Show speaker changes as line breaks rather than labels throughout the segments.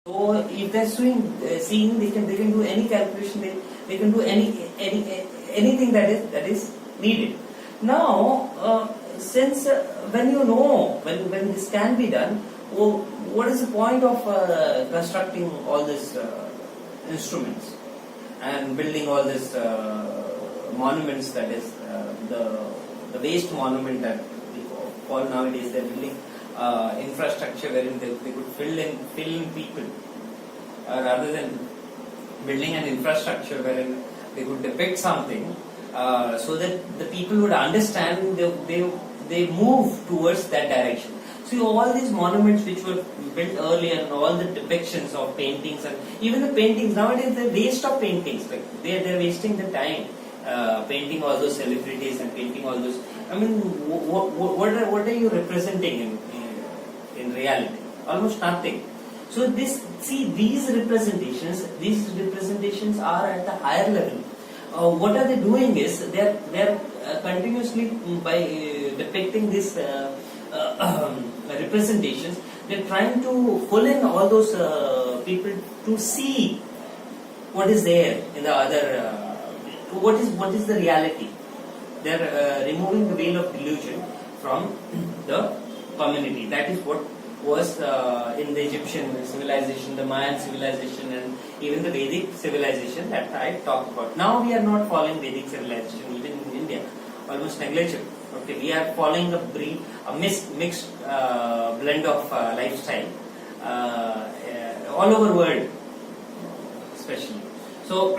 So if they're seeing, they can do any calculation, they can do anything that is needed. Now, since when you know when this can be done, well, what is the point of constructing all these instruments and building all these monuments? That is the waste monument that we call nowadays. They're building infrastructure wherein they could fill in people, rather than building an infrastructure wherein they could depict something, so that the people would understand. They move towards that direction. See, all these monuments which were built earlier and all the depictions of paintings, and even the paintings nowadays, the waste of paintings, like they're wasting the time painting all those celebrities and painting all those. I mean, what are you representing in reality? Almost nothing. So these representations are at the higher level. What are they doing is they're continuously by depicting these representations. They're trying to pull in all those people to see what is there in the other. What is the reality? They're removing the veil of delusion from the community. That is what was in the Egyptian civilization, the Mayan civilization, and even the Vedic civilization that I talked about. Now we are not following Vedic civilization, even in India, almost negligible. Okay, we are following a mixed blend of lifestyle all over world, especially. So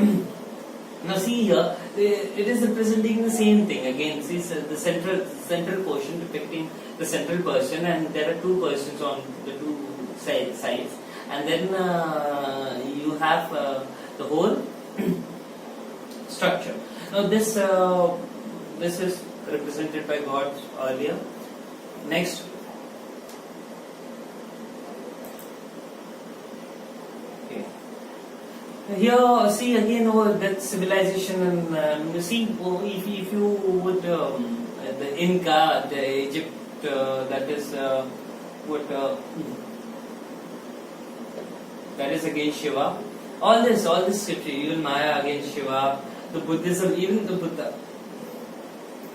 now see here, it is representing the same thing. Again, see the central portion depicting the central person, and there are two persons on the two sides, and then you have the whole structure. Now this is represented by God earlier. Next. Okay. Here, see again that civilization, and you see if you would the Inca, the Egypt, that is that is against Shiva. All this scripture, even Maya against Shiva, the Buddhism, even the Buddha.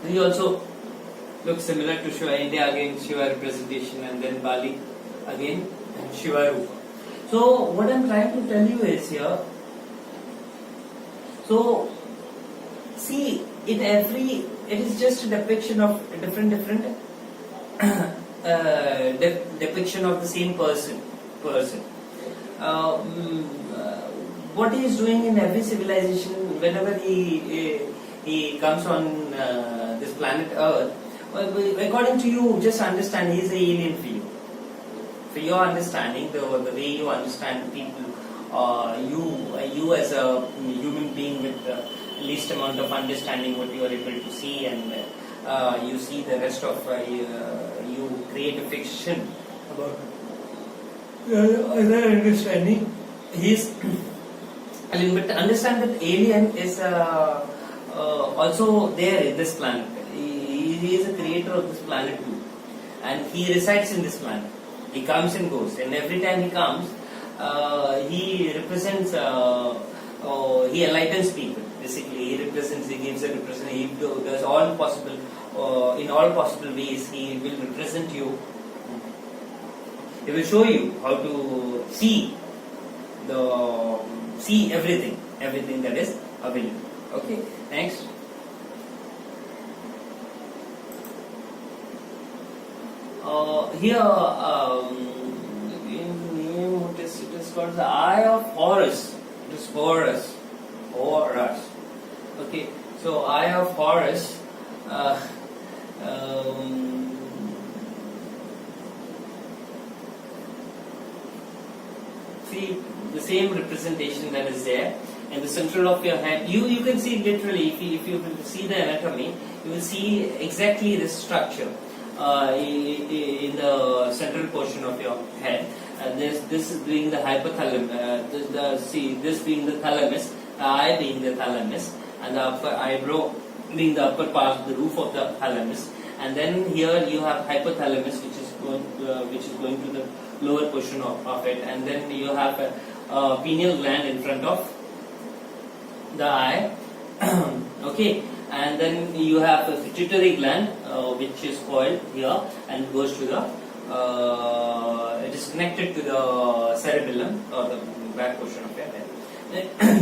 He also looks similar to Shiva. India against Shiva representation, and then Bali again Shiva Rupa. So what I'm trying to tell you is here. So see, it is just a depiction of different depiction of the same person. What he is doing in every civilization, whenever he comes on this planet Earth, according to you, just understand he is an alien for you. For your understanding, the way you understand people, you as a human being with the least amount of understanding, what you are able to see, and you see the rest of you create a fiction about other understanding. He's but understand that alien is also there in this planet. He is a creator of this planet too, and he resides in this planet. He comes and goes, and every time he comes, he represents. He enlightens people. Basically, he gives a representation. He does all possible, in all possible ways. He will represent you. He will show you how to see everything that is available. Okay, next. Here, it is called the Eye of Horus. It is Horus. Okay, so Eye of Horus. See the same representation that is there in the central of your head. You can see literally, if you see the anatomy, you will see exactly this structure in the central portion of your head. This is being the hypothalamus. This being the thalamus, the eye being the thalamus, and the upper eyebrow being the upper part, the roof of the thalamus. And then here you have hypothalamus, which is going to the lower portion of it, and then you have a pineal gland in front of the eye. Okay, and then you have a pituitary gland which is coiled here and goes to the it is connected to the cerebellum or the back portion of your head.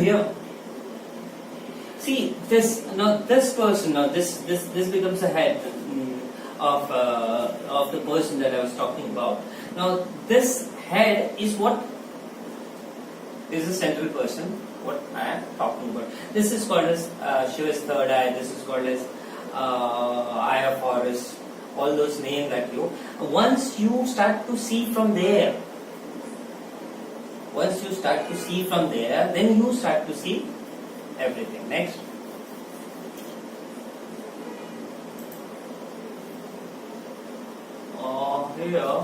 Here, see this now. This person now. This becomes the head of the person that I was talking about. Now this head is what is the central person. What I am talking about. This is called as Shiva's third eye. This is called as eye of Horus. All those names that you. Once you start to see from there, then you start to see everything. Next. Here.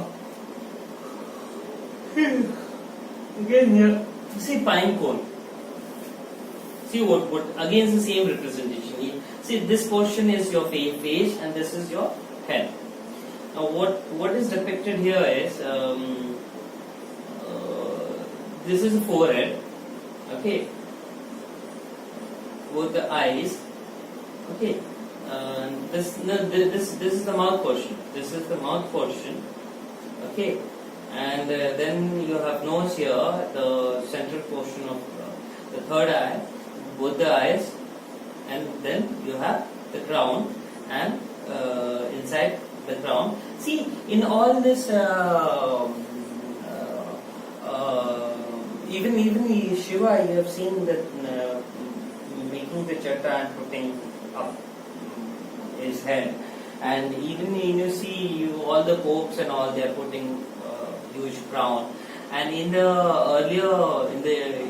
Again here. See pine cone. See what again is the same representation. See this portion is your face and this is your head. Now what is depicted here is this is the forehead. Okay. Both the eyes. Okay. This is the mouth portion. This is the mouth portion. Okay. And then you have nose here, the central portion of the third eye, both the eyes, and then you have the crown, and inside the crown. See, in all this, even Shiva, you have seen that making the chakra and putting up his head, and even you see all the popes and all, they are putting huge crown, and in the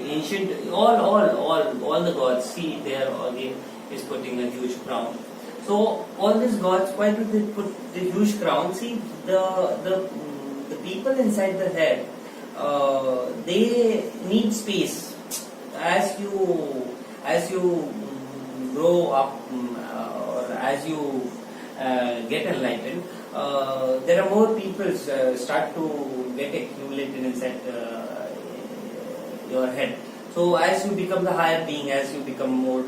ancient all the gods, see there again is putting a huge crown. So all these gods, why do they put the huge crown? See the people inside the head, they need space. As you grow up or as you get enlightened, there are more people start to get accumulated inside your head. So as you become the higher being, as you become more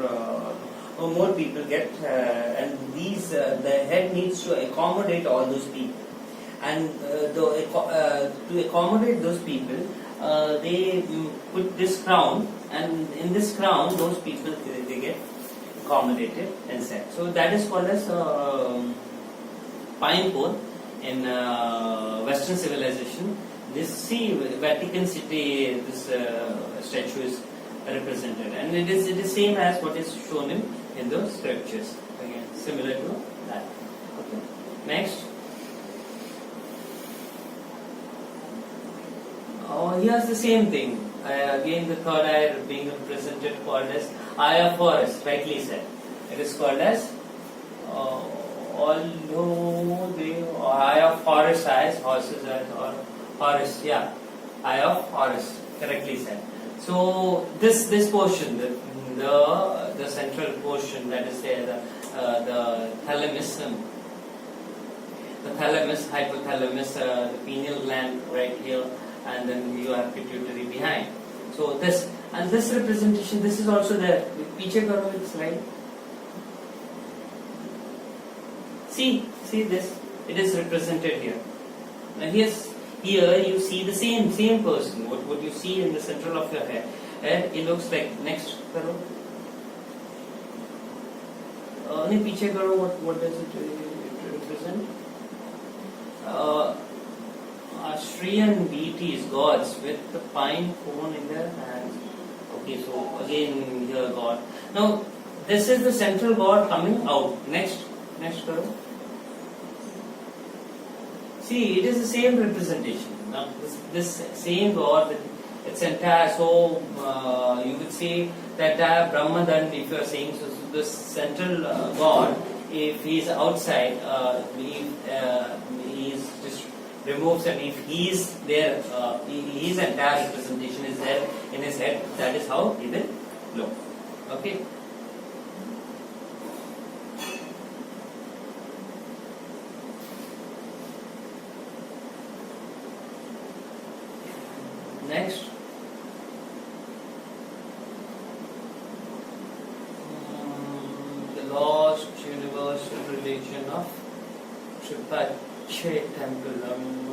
people get, and the head needs to accommodate all those people. And to accommodate those people, they put this crown, and in this crown, those people they get accommodated inside. So that is called as pine cone in Western civilization. This Vatican City, this statue is represented, and it is same as what is shown in the scriptures. Again, similar to that. Okay. Next. Here's the same thing. Again, the third eye being represented, called as eye of Horus. Rightly said. It is called as although the eye of Horus eyes, horses eyes, or Horus, yeah, eye of Horus. Correctly said. So this portion, the central portion, that is there, the thalamus, hypothalamus, the pineal gland right here, and then you have pituitary behind. So this representation, this is also there. Piche karo slide. See this. It is represented here. Now here you see the same person. What you see in the central of your head. It looks like next karo. Piche karo. What does it represent? Austrian deities, gods with the pine cone in their hands. Okay, so again here God. Now this is the central God coming out. Next karo. See, it is the same representation. Now this same God with its entire, so you could say that Brahmadan, if you are saying, so this central God, if he is outside, he is just removes, and if he is there, his entire representation is there in his head. That is how he will look. Okay. Shupache temple.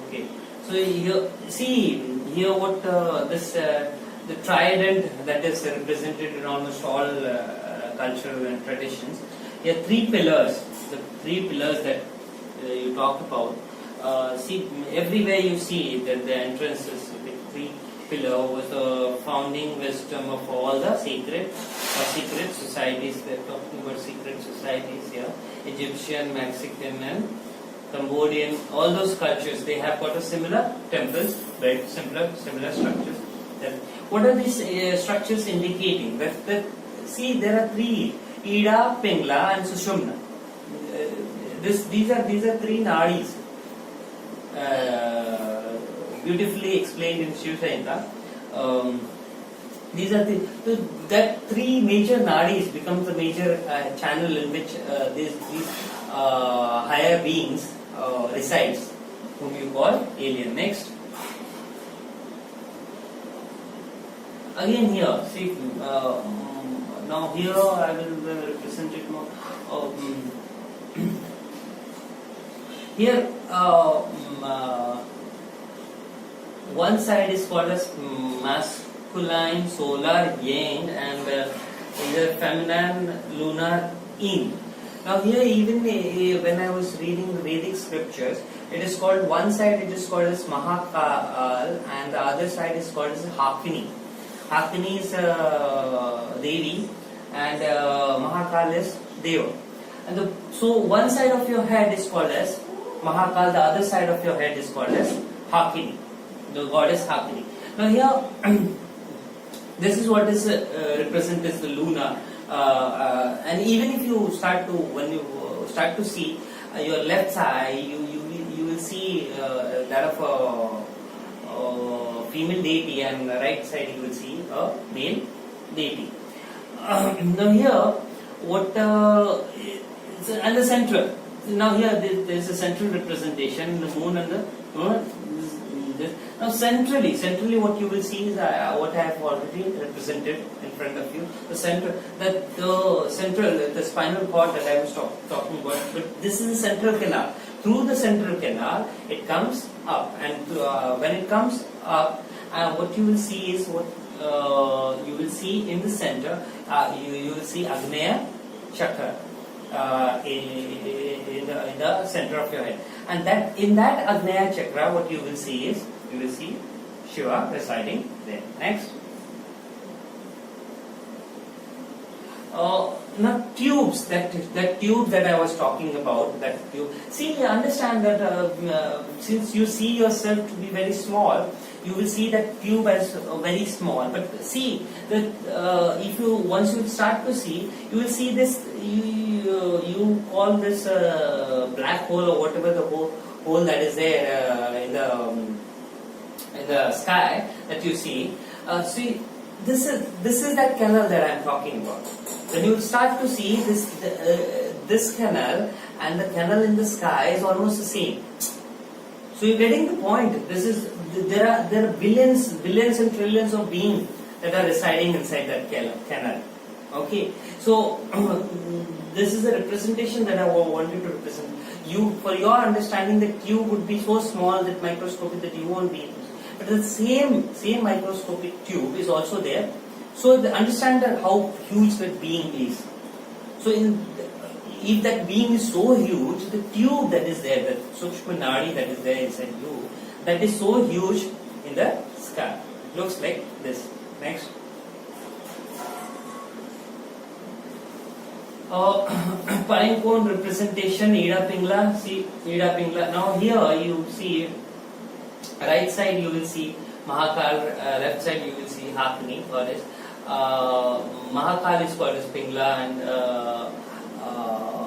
Okay. So here, see here what this the trident that is represented in almost all cultural and traditions. Here three pillars. The three pillars that you talk about. See everywhere you see that the entrance is with three pillar was the founding wisdom of all the secret societies. They're talking about secret societies here. Egyptian, Mexican and Cambodian, all those cultures, they have got a similar temples, right? Similar structures. What are these structures indicating? See, there are three: Ida, Pingla, and Sushumna. These are three nadis. Beautifully explained in Shiv Sahinta. These are that three major nadis becomes the major channel in which these higher beings resides, whom you call alien. Next. Again here, see, now here I will represent it more. Here, one side is called as masculine, solar, yang, and either feminine, lunar, yin. Now here, even when I was reading the Vedic scriptures, it is called, one side it is called as Mahakal and the other side is called as Hakini. Hakini is Devi and Mahakal is Deva. And so one side of your head is called as Mahakal, the other side of your head is called as Hakini. The goddess Hakini. Now here, this is what is represented as the Luna. And even if you start to, when you start to see your left side, you will see that of a female deity, and the right side you will see a male deity. Now here, what and the central. Now here there is a central representation, the moon and the moon. Now centrally what you will see is what I have already represented in front of you. The spinal cord that I was talking about. But this is the central canal. Through the central canal, it comes up, and when it comes up, what you will see is what you will see in the center. You will see Agneya Chakra in the center of your head, and that in that Agneya Chakra, what you will see is Shiva residing there. Next. Now tubes, that tube that I was talking about, that tube. See, understand that since you see yourself to be very small, you will see that tube as very small. But see that if you once you start to see, you will see this. You call this black hole or whatever the hole that is there in the sky that you see. See, this is that canal that I am talking about. When you start to see this canal and the canal in the sky is almost the same. So you're getting the point. There are billions and trillions of beings that are residing inside that canal. Okay, so this is a representation that I wanted to represent. For your understanding, the tube would be so small, that microscopic, that you won't be able to. But the same microscopic tube is also there. So understand that how huge that being is. So if that being is so huge, the tube that is there, the Sukshma Nadi that is there inside you, that is so huge in the sky. It looks like this. Next. Pine cone representation, Ida Pingla. See, Ida Pingla. Now here you see, right side you will see Mahakal, left side you will see Hakini, goddess. Mahakal is called as Pingla and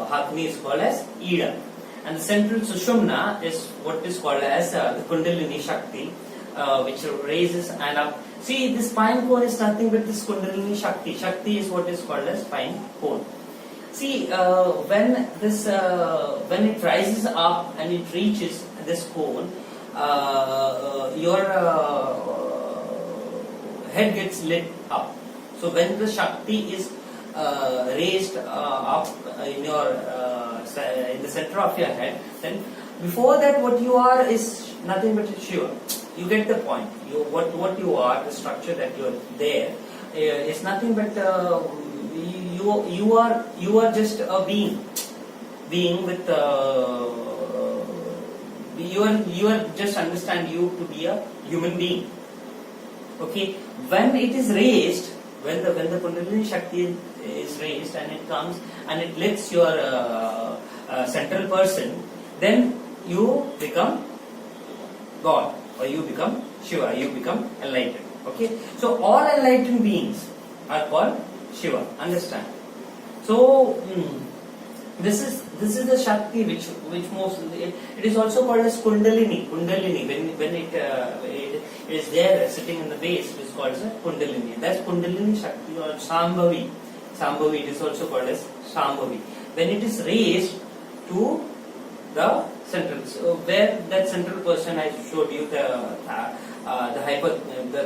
Hakini is called as Ida. And the central Sushumna is what is called as the Kundalini Shakti, which raises and up. See, this pine cone is nothing but this Kundalini Shakti. Shakti is what is called as pine cone. See, when it rises up and it reaches this cone, your head gets lit up. So when the Shakti is raised up in the center of your head, then Before that, what you are is nothing but a Shiva. You get the point. What you are, the structure that you are there, is nothing but you are just a being with you are just understand you to be a human being. Okay, when it is raised, when the Kundalini Shakti is raised and it comes and it lifts your central person, then you become God, or you become Shiva, you become enlightened. Okay, so all enlightened beings are called Shiva. Understand? So this is the Shakti which moves. It is also called as Kundalini. Kundalini, when it is there sitting in the base, it is called as a Kundalini. That's Kundalini Shakti or Shambhavi. Shambhavi, it is also called as Shambhavi. When it is raised to the central, so where that central person I showed you the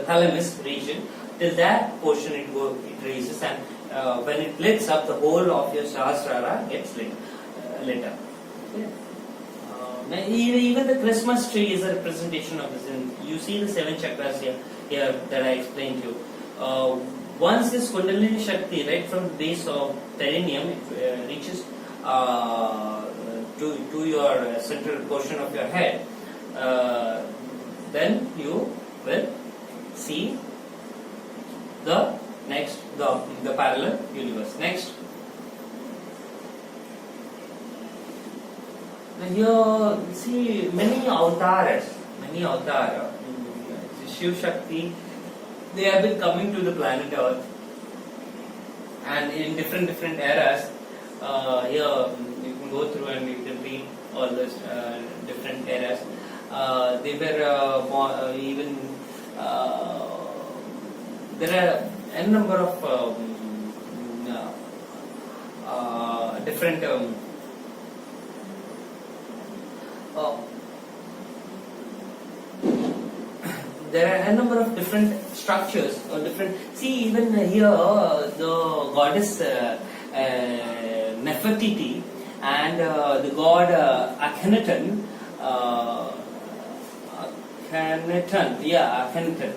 thalamus region, till that portion it raises, and when it lifts up, the whole of your Sahasrara gets lit up. Okay. Even the Christmas tree is a representation of this. And you see the 7 chakras here that I explained to you. Once this Kundalini Shakti, right from the base of perineum, it reaches to your central portion of your head, then you will see the next, the parallel universe. Next. Here, see many avatars, Shiv Shakti, they have been coming to the planet Earth, and in different eras. Here you can go through and you can read all those different eras. They were even there are n number of different there are a number of different structures or different. See, even here the goddess Nefertiti and the god Akhenaten. Akhenaten.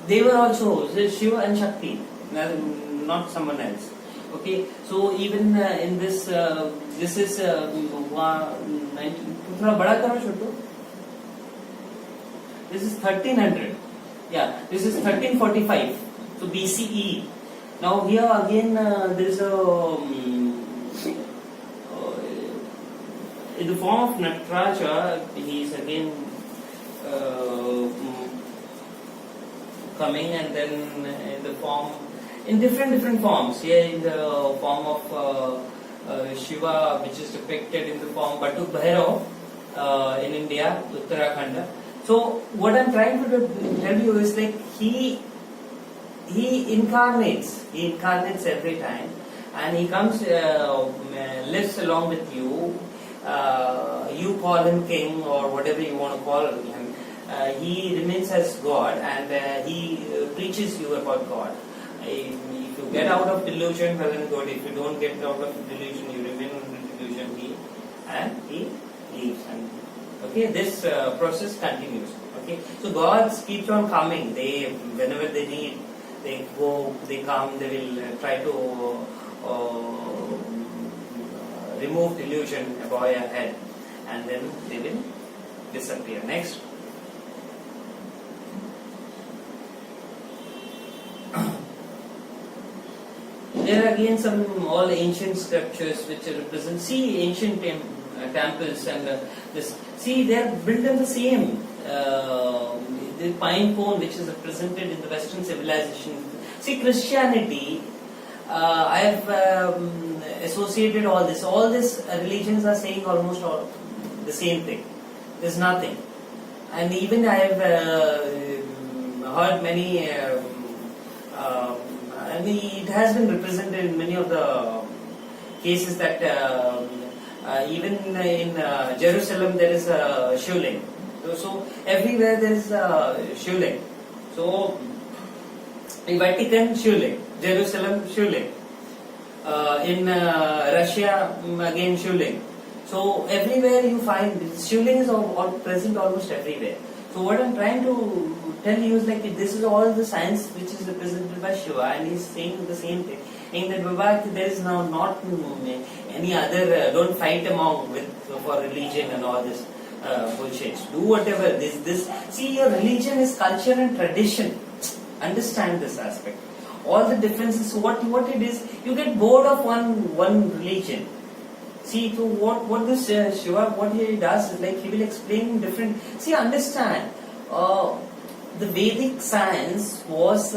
They were also Shiva and Shakti, not someone else. Okay, so even in this, this is 19. This is 1300. Yeah, this is 1345. So BCE. Now here again there is a in the form of Nataraja. He is again coming, and then in the form, in different forms. Here in the form of Shiva, which is depicted in the form Batuk Bhairav in India, Uttarakhand. So what I'm trying to tell you is like he incarnates every time, and he comes, lives along with you. You call him king or whatever you want to call him. He remains as God, and he preaches you about God. If you get out of delusion, well and good. If you don't get out of delusion, you remain in delusion. He leaves. And okay, this process continues. Okay, so God keeps on coming. They, whenever they need, they go, they come. They will try to remove delusion above your head, and then they will disappear. Next. There are again some all ancient scriptures which represent. See ancient temples and this. See, they are built in the same. The pine cone which is represented in the Western civilization. See, Christianity. I have associated all this. All these religions are saying almost all the same thing. There's nothing. And even I have heard many. And it has been represented in many of the cases that even in Jerusalem there is a Shivling. So everywhere there is a Shivling. So in Vatican, Shivling. Jerusalem, Shivling. In Russia, again Shivling. So So everywhere you find Shivling is all present almost everywhere. So what I'm trying to tell you is like this is all the science which is represented by Shiva, and he's saying the same thing. In that Vivek, there is now not any other. Don't fight among with for religion and all this bullshit. Do whatever this. See, your religion is culture and tradition. Understand this aspect. All the differences. What it is, you get bored of one religion. See, so what this Shiva, what he does is like he will explain different. See, understand. The Vedic science was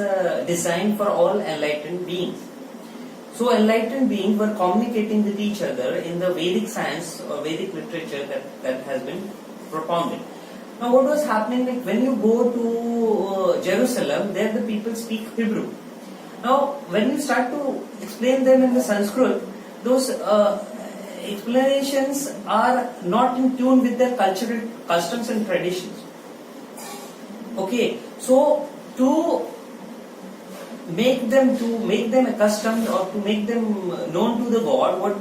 designed for all enlightened beings. So enlightened beings were communicating with each other in the Vedic science or Vedic literature that has been propounded. Now what was happening, like when you go to Jerusalem, there the people speak Hebrew. Now when you start to explain them in the Sanskrit, those explanations are not in tune with their cultural customs and traditions. Okay, so to make them accustomed or to make them known to the God, what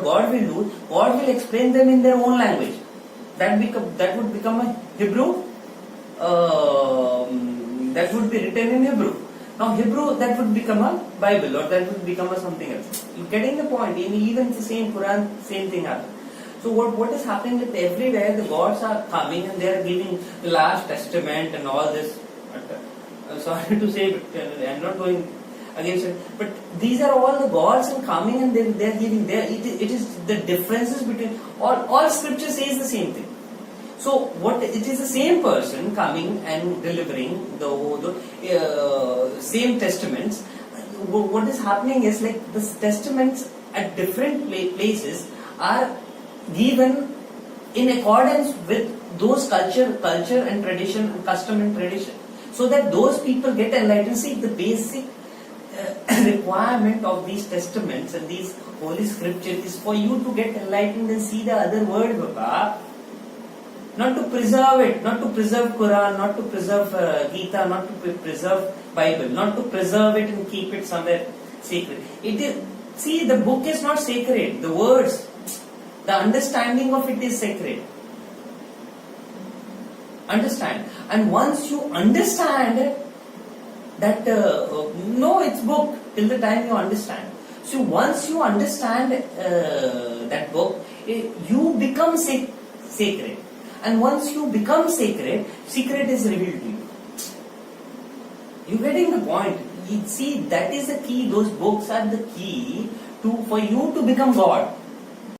God will do, God will explain them in their own language. That would become a Hebrew. That would be written in Hebrew. Now Hebrew, that would become a Bible, or that would become a something else. You're getting the point. Even the same Quran, same thing happens. So what is happening with everywhere, the gods are coming and they are giving the last testament and all this. Sorry to say, but I'm not going against it. But these are all the gods and coming and they are giving. It is the differences between all scripture says the same thing. So it is the same person coming and delivering the same testaments. What is happening is like the testaments at different places are given in accordance with those culture and tradition, custom and tradition, so that those people get enlightened. See, the basic requirement of these testaments and these holy scriptures is for you to get enlightened and see the other world, Baba. Not to preserve it, not to preserve Quran, not to preserve Gita, not to preserve Bible, not to preserve it and keep it somewhere sacred. It is, see, the book is not sacred. The words, the understanding of it is sacred. Understand. And once you understand that, no, it's book till the time you understand. So once you understand that book, you become sacred. And once you become sacred, secret is revealed to you. You getting the point? See, that is the key. Those books are the key for you to become God.